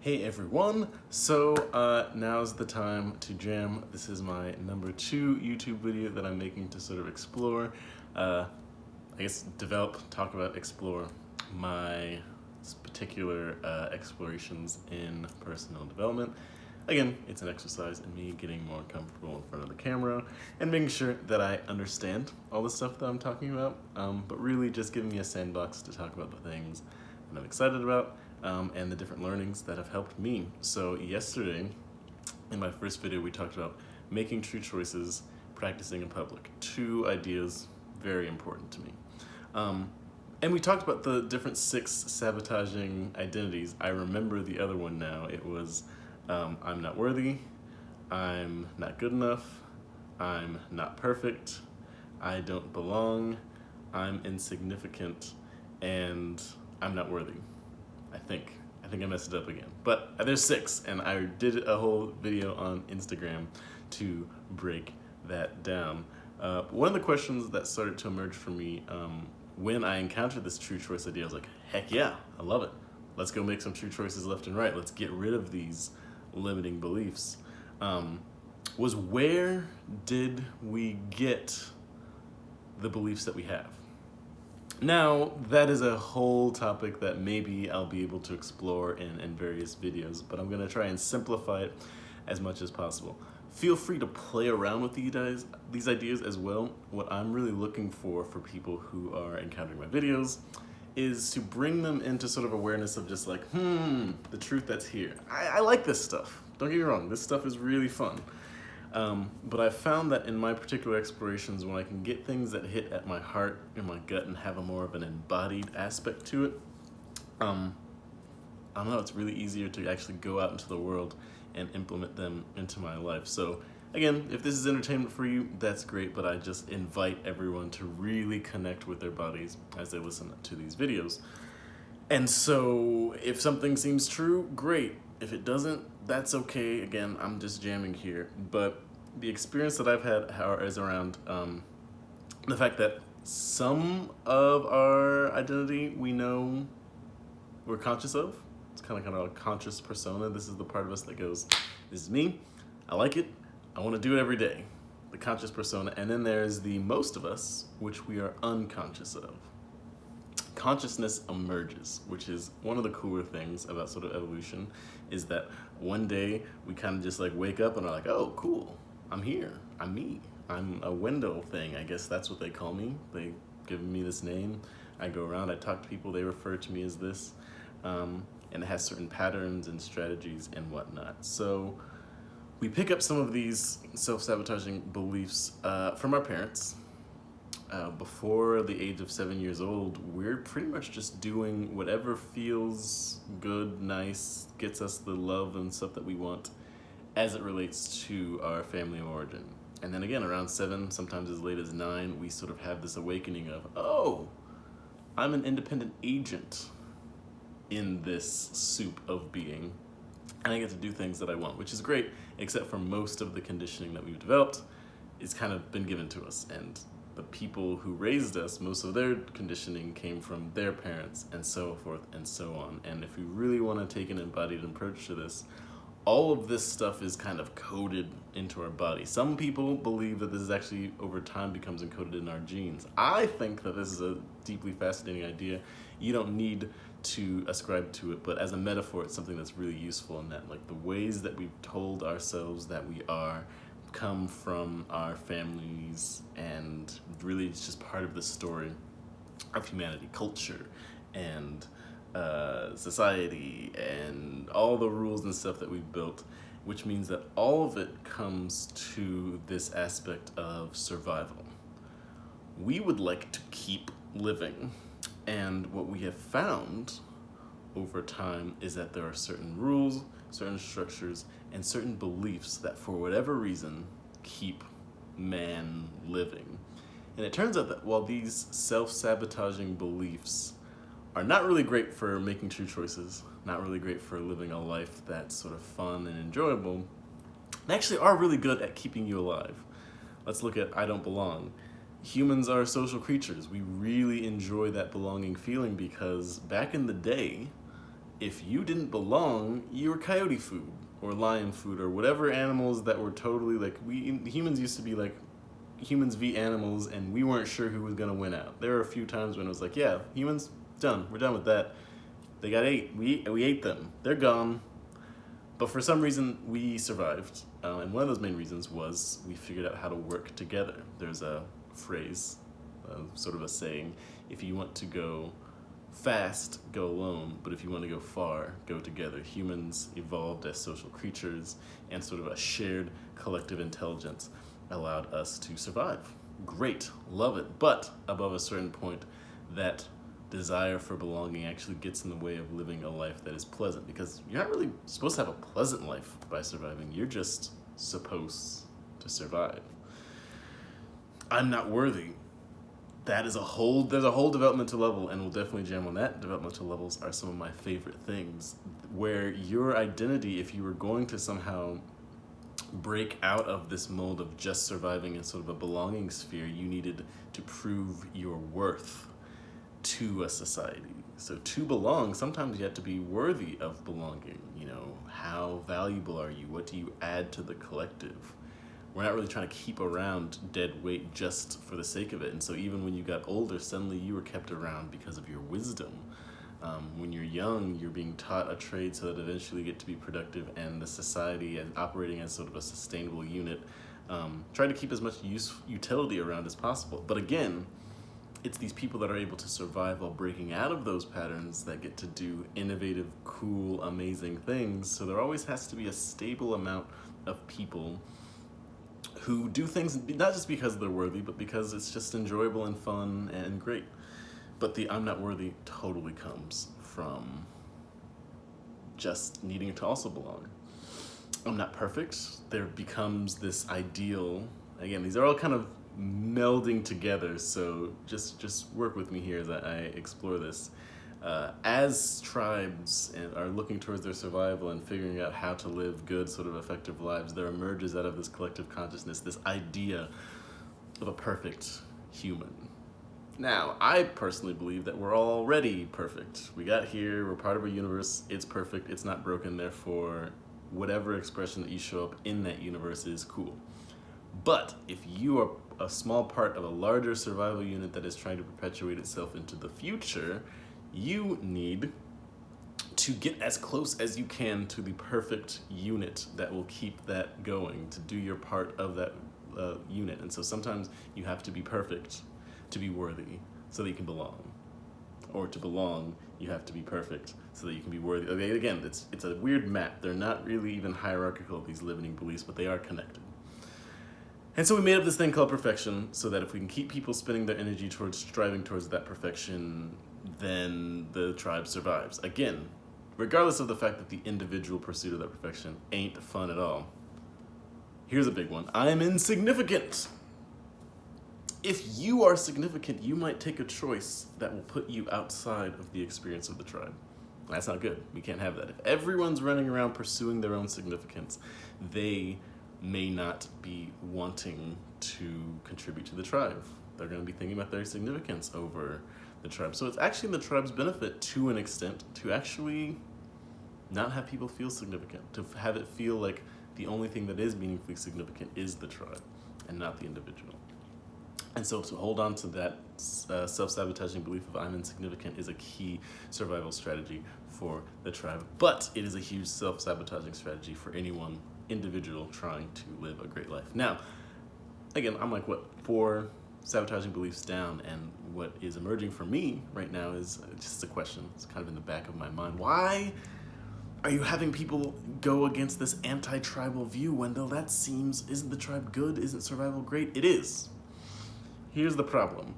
Hey everyone, so now's the time to jam. This is my number 2 YouTube video that I'm making to sort of explore, talk about, explore my particular explorations in personal development. Again, it's an exercise in me getting more comfortable in front of the camera and making sure that I understand all the stuff that I'm talking about, but really just giving me a sandbox to talk about the things that I'm excited about and the different learnings that have helped me. So yesterday, in my first video, we talked about making true choices, practicing in public. 2 ideas very important to me. And we talked about the different 6 sabotaging identities. I remember the other one now. It was I'm not worthy, I'm not good enough, I'm not perfect, I don't belong, I'm insignificant, and I'm not worthy. I think I messed it up again. But there's 6, and I did a whole video on Instagram to break that down. One of the questions that started to emerge for me when I encountered this true choice idea, I was like, heck yeah, I love it. Let's go make some true choices left and right. Let's get rid of these limiting beliefs. Was where did we get the beliefs that we have? Now, that is a whole topic that maybe I'll be able to explore in various videos, but I'm gonna try and simplify it as much as possible. Feel free to play around with these ideas as well. What I'm really looking for people who are encountering my videos is to bring them into sort of awareness of just like, the truth that's here. I like this stuff. Don't get me wrong, this stuff is really fun. But I found that in my particular explorations, when I can get things that hit at my heart and my gut and have a more of an embodied aspect to it, I don't know, it's really easier to actually go out into the world and implement them into my life. So again, if this is entertainment for you, that's great, but I just invite everyone to really connect with their bodies as they listen to these videos. And so if something seems true, great. If it doesn't, that's okay. Again, I'm just jamming here. But the experience that I've had is around the fact that some of our identity we know we're conscious of. It's kind of a conscious persona. This is the part of us that goes, this is me, I like it, I want to do it every day. The conscious persona. And then there's the most of us, which we are unconscious of. Consciousness emerges, which is one of the cooler things about sort of evolution, is that one day we kind of just like wake up and are like, oh, cool, I'm here, I'm me, I'm a window thing, I guess that's what they call me. They give me this name, I go around, I talk to people, they refer to me as this, and it has certain patterns and strategies and whatnot. So we pick up some of these self-sabotaging beliefs from our parents. Before the age of 7 years old, we're pretty much just doing whatever feels good, nice, gets us the love and stuff that we want as it relates to our family of origin. And then again, around 7, sometimes as late as 9, we sort of have this awakening of, oh, I'm an independent agent in this soup of being, and I get to do things that I want, which is great, except for most of the conditioning that we've developed is kind of been given to us. And the people who raised us, most of their conditioning came from their parents, and so forth and so on. And if we really want to take an embodied approach to this, all of this stuff is kind of coded into our body. Some people believe that this is actually over time becomes encoded in our genes. I think that this is a deeply fascinating idea. You don't need to ascribe to it, but as a metaphor, it's something that's really useful in that, like the ways that we've told ourselves that we are come from our families, and really it's just part of the story of humanity, culture, and society, and all the rules and stuff that we've built, which means that all of it comes to this aspect of survival. We would like to keep living, and what we have found over time is that there are certain rules, certain structures, and certain beliefs that for whatever reason keep man living. And it turns out that while these self-sabotaging beliefs are not really great for making true choices, not really great for living a life that's sort of fun and enjoyable, they actually are really good at keeping you alive. Let's look at I don't belong. Humans are social creatures. We really enjoy that belonging feeling because back in the day, if you didn't belong, you were coyote food or lion food or whatever animals that were totally like, humans used to be like humans v animals, and we weren't sure who was gonna win out. There were a few times when it was like, yeah, humans, done, we're done with that. They got ate, we ate them, they're gone. But for some reason, we survived. And one of those main reasons was we figured out how to work together. There's a phrase, sort of a saying, if you want to go fast, go alone, but if you want to go far, go together. Humans evolved as social creatures, and sort of a shared collective intelligence allowed us to survive. Great, love it. But above a certain point, that desire for belonging actually gets in the way of living a life that is pleasant, because you're not really supposed to have a pleasant life by surviving. You're just supposed to survive. I'm not worthy. There's a whole developmental level, and we'll definitely jam on that. Developmental levels are some of my favorite things, where your identity, if you were going to somehow break out of this mold of just surviving in sort of a belonging sphere, you needed to prove your worth to a society. So to belong, sometimes you have to be worthy of belonging. You know, how valuable are you? What do you add to the collective? We're not really trying to keep around dead weight just for the sake of it. And so even when you got older, suddenly you were kept around because of your wisdom. When you're young, you're being taught a trade so that eventually you get to be productive, and the society as operating as sort of a sustainable unit, try to keep as much utility around as possible. But again, it's these people that are able to survive while breaking out of those patterns that get to do innovative, cool, amazing things. So there always has to be a stable amount of people who do things not just because they're worthy, but because it's just enjoyable and fun and great. But the I'm not worthy totally comes from just needing to also belong. I'm not perfect. There becomes this ideal. Again, these are all kind of melding together, so just work with me here as I explore this. As tribes are looking towards their survival and figuring out how to live good, sort of effective lives, there emerges out of this collective consciousness this idea of a perfect human. Now, I personally believe that we're already perfect. We got here, we're part of a universe, it's perfect, it's not broken, therefore whatever expression that you show up in that universe is cool. But if you are a small part of a larger survival unit that is trying to perpetuate itself into the future, you need to get as close as you can to the perfect unit that will keep that going, to do your part of that unit. And so sometimes you have to be perfect to be worthy so that you can belong. Or to belong, you have to be perfect so that you can be worthy. Okay, again, it's a weird map. They're not really even hierarchical, these limiting beliefs, but they are connected. And so we made up this thing called perfection, so that if we can keep people spending their energy towards striving towards that perfection, then the tribe survives. Again, regardless of the fact that the individual pursuit of that perfection ain't fun at all. Here's a big one. I'm insignificant. If you are significant, you might take a choice that will put you outside of the experience of the tribe. That's not good. We can't have that. If everyone's running around pursuing their own significance, they may not be wanting to contribute to the tribe. They're going to be thinking about their significance over the tribe. So it's actually in the tribe's benefit, to an extent, to actually not have people feel significant, to have it feel like the only thing that is meaningfully significant is the tribe and not the individual. And so to hold on to that self-sabotaging belief of I'm insignificant is a key survival strategy for the tribe. But it is a huge self-sabotaging strategy for anyone individual trying to live a great life. Now, again, I'm like, 4 sabotaging beliefs down, and what is emerging for me right now is just a question. It's kind of in the back of my mind. Why are you having people go against this anti-tribal view, Wendell? That seems, isn't the tribe good? Isn't survival great? It is. Here's the problem.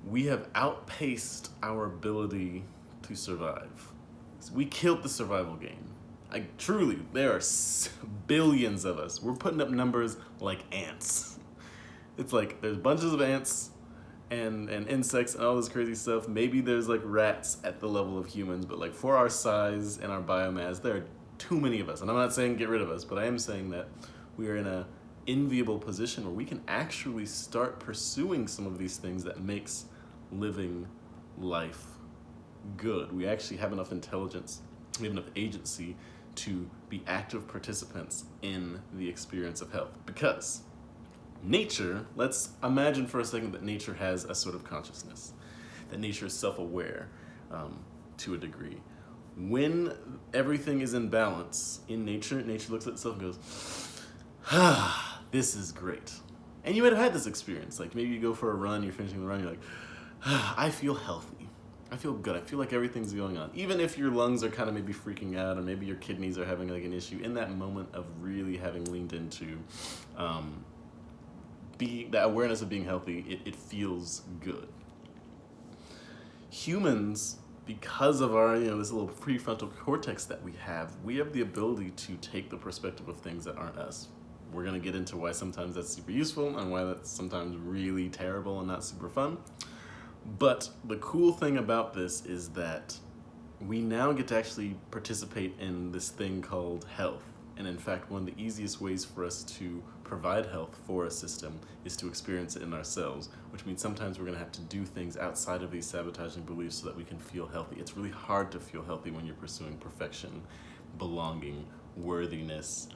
We have outpaced our ability to survive. We killed the survival game. Truly, there are billions of us. We're putting up numbers like ants. It's like there's bunches of ants and insects and all this crazy stuff. Maybe there's like rats at the level of humans, but like for our size and our biomass, there are too many of us. And I'm not saying get rid of us, but I am saying that we are in a enviable position where we can actually start pursuing some of these things that makes living life good. We actually have enough intelligence we have enough agency to be active participants in the experience of health. Because nature, let's imagine for a second that nature has a sort of consciousness, that nature is self-aware to a degree. When everything is in balance in nature, nature looks at itself and goes, ah, this is great. And you might have had this experience. Like maybe you go for a run, you're finishing the run, you're like, ah, I feel healthy. I feel good. I feel like everything's going on. Even if your lungs are kind of maybe freaking out, or maybe your kidneys are having like an issue, in that moment of really having leaned into that awareness of being healthy, it feels good. Humans, because of our, this little prefrontal cortex that we have the ability to take the perspective of things that aren't us. We're gonna get into why sometimes that's super useful and why that's sometimes really terrible and not super fun. But the cool thing about this is that we now get to actually participate in this thing called health. And in fact, one of the easiest ways for us to provide health for a system is to experience it in ourselves, which means sometimes we're gonna have to do things outside of these sabotaging beliefs so that we can feel healthy. It's really hard to feel healthy when you're pursuing perfection, belonging, worthiness,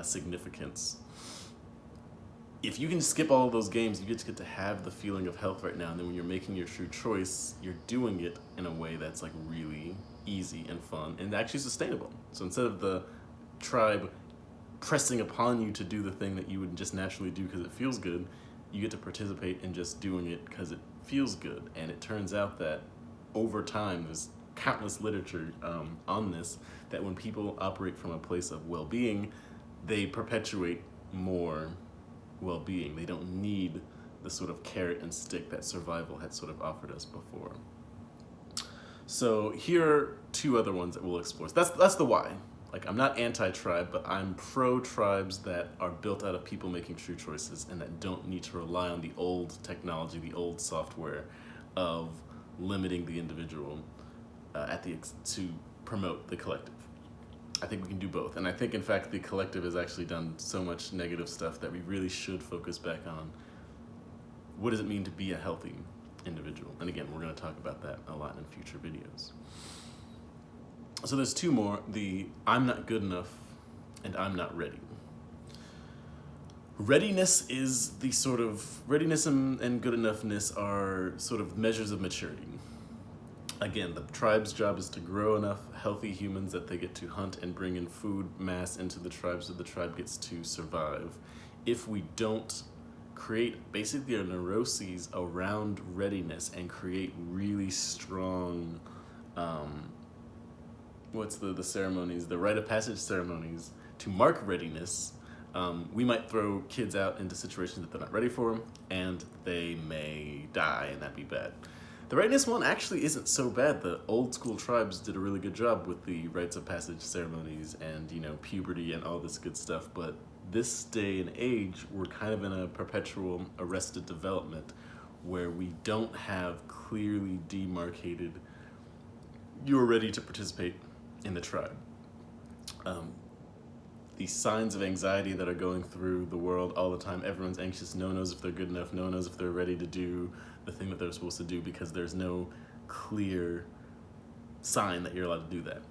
significance. If you can skip all of those games, you just get to have the feeling of health right now, and then when you're making your true choice, you're doing it in a way that's like really easy and fun and actually sustainable. So instead of the tribe pressing upon you to do the thing that you would just naturally do because it feels good, you get to participate in just doing it because it feels good. And it turns out that over time, there's countless literature on this, that when people operate from a place of well-being, they perpetuate more well-being. They don't need the sort of carrot and stick that survival had sort of offered us before. So here are two other ones that we'll explore. So that's the why. Like, I'm not anti-tribe, but I'm pro-tribes that are built out of people making true choices and that don't need to rely on the old technology, the old software of limiting the individual to promote the collective. I think we can do both. And I think, in fact, the collective has actually done so much negative stuff that we really should focus back on what does it mean to be a healthy individual. And again, we're going to talk about that a lot in future videos. So there's two more, the I'm not good enough and I'm not ready. Readiness is the sort of, readiness and good enoughness are sort of measures of maturity. Again, the tribe's job is to grow enough healthy humans that they get to hunt and bring in food mass into the tribe so the tribe gets to survive. If we don't create basically our neuroses around readiness and create really strong, the ceremonies, the rite of passage ceremonies to mark readiness, we might throw kids out into situations that they're not ready for, and they may die, and that'd be bad. The readiness one actually isn't so bad. The old school tribes did a really good job with the rites of passage ceremonies and, puberty and all this good stuff. But this day and age, we're kind of in a perpetual arrested development where we don't have clearly demarcated, you're ready to participate in the tribe. The signs of anxiety that are going through the world all the time, everyone's anxious, no one knows if they're good enough, no one knows if they're ready to do the thing that they're supposed to do because there's no clear sign that you're allowed to do that.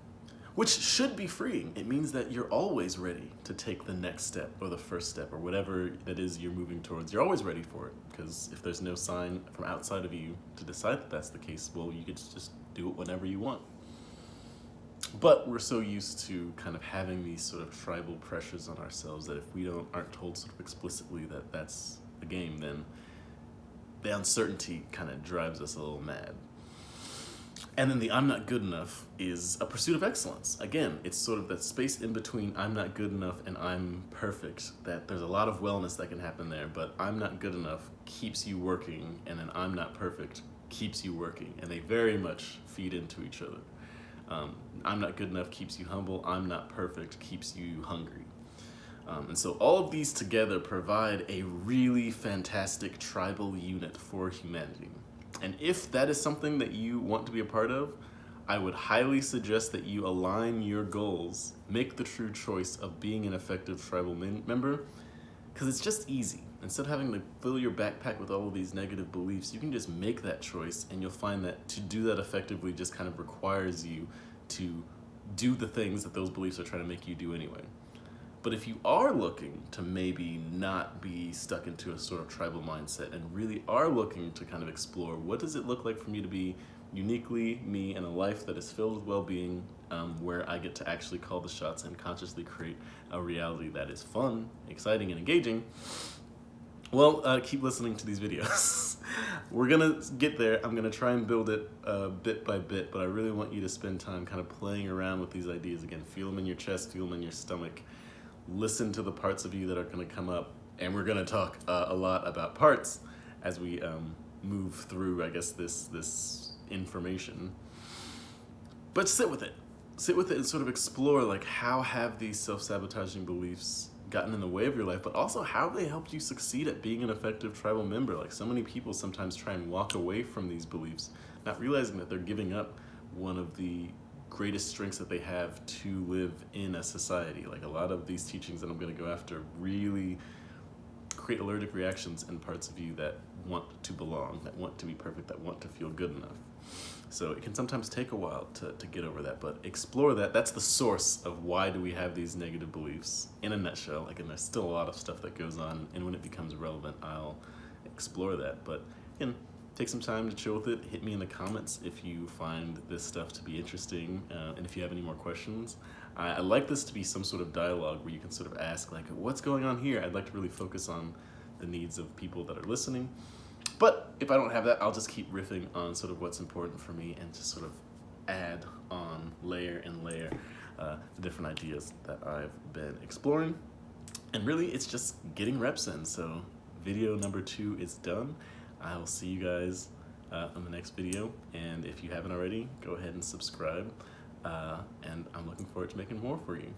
Which should be freeing. It means that you're always ready to take the next step or the first step or whatever that is you're moving towards. You're always ready for it, because if there's no sign from outside of you to decide that that's the case, well, you could just do it whenever you want. But we're so used to kind of having these sort of tribal pressures on ourselves that if we aren't told sort of explicitly that that's the game, then the uncertainty kind of drives us a little mad. And then the I'm not good enough is a pursuit of excellence. Again, it's sort of that space in between I'm not good enough and I'm perfect, that there's a lot of wellness that can happen there, but I'm not good enough keeps you working, and then I'm not perfect keeps you working, and they very much feed into each other. I'm not good enough keeps you humble, I'm not perfect keeps you hungry. And so all of these together provide a really fantastic tribal unit for humanity. And if that is something that you want to be a part of, I would highly suggest that you align your goals, make the true choice of being an effective tribal member, because it's just easy. Instead of having to fill your backpack with all of these negative beliefs, you can just make that choice, and you'll find that to do that effectively just kind of requires you to do the things that those beliefs are trying to make you do anyway. But if you are looking to maybe not be stuck into a sort of tribal mindset and really are looking to kind of explore what does it look like for me to be uniquely me in a life that is filled with well-being, where I get to actually call the shots and consciously create a reality that is fun, exciting, and engaging, well, keep listening to these videos. We're gonna get there. I'm gonna try and build it bit by bit, but I really want you to spend time kind of playing around with these ideas again. Feel them in your chest, feel them in your stomach. Listen to the parts of you that are gonna come up, and we're gonna talk a lot about parts as we move through, I guess, this information. But sit with it. Sit with it and sort of explore, like, how have these self-sabotaging beliefs gotten in the way of your life, but also how have they helped you succeed at being an effective tribal member? Like, so many people sometimes try and walk away from these beliefs, not realizing that they're giving up one of the greatest strengths that they have to live in a society. Like, a lot of these teachings that I'm going to go after really create allergic reactions in parts of you that want to belong, that want to be perfect, that want to feel good enough. So it can sometimes take a while to get over that, but explore that. That's the source of why do we have these negative beliefs in a nutshell. Like, and there's still a lot of stuff that goes on, and when it becomes relevant, I'll explore that. But again, take some time to chill with it. Hit me in the comments if you find this stuff to be interesting, and if you have any more questions. I like this to be some sort of dialogue where you can sort of ask, like, what's going on here? I'd like to really focus on the needs of people that are listening. But if I don't have that, I'll just keep riffing on sort of what's important for me and just sort of add on layer and layer the different ideas that I've been exploring. And really, it's just getting reps in. So video number 2 is done. I will see you guys on the next video. And if you haven't already, go ahead and subscribe. And I'm looking forward to making more for you.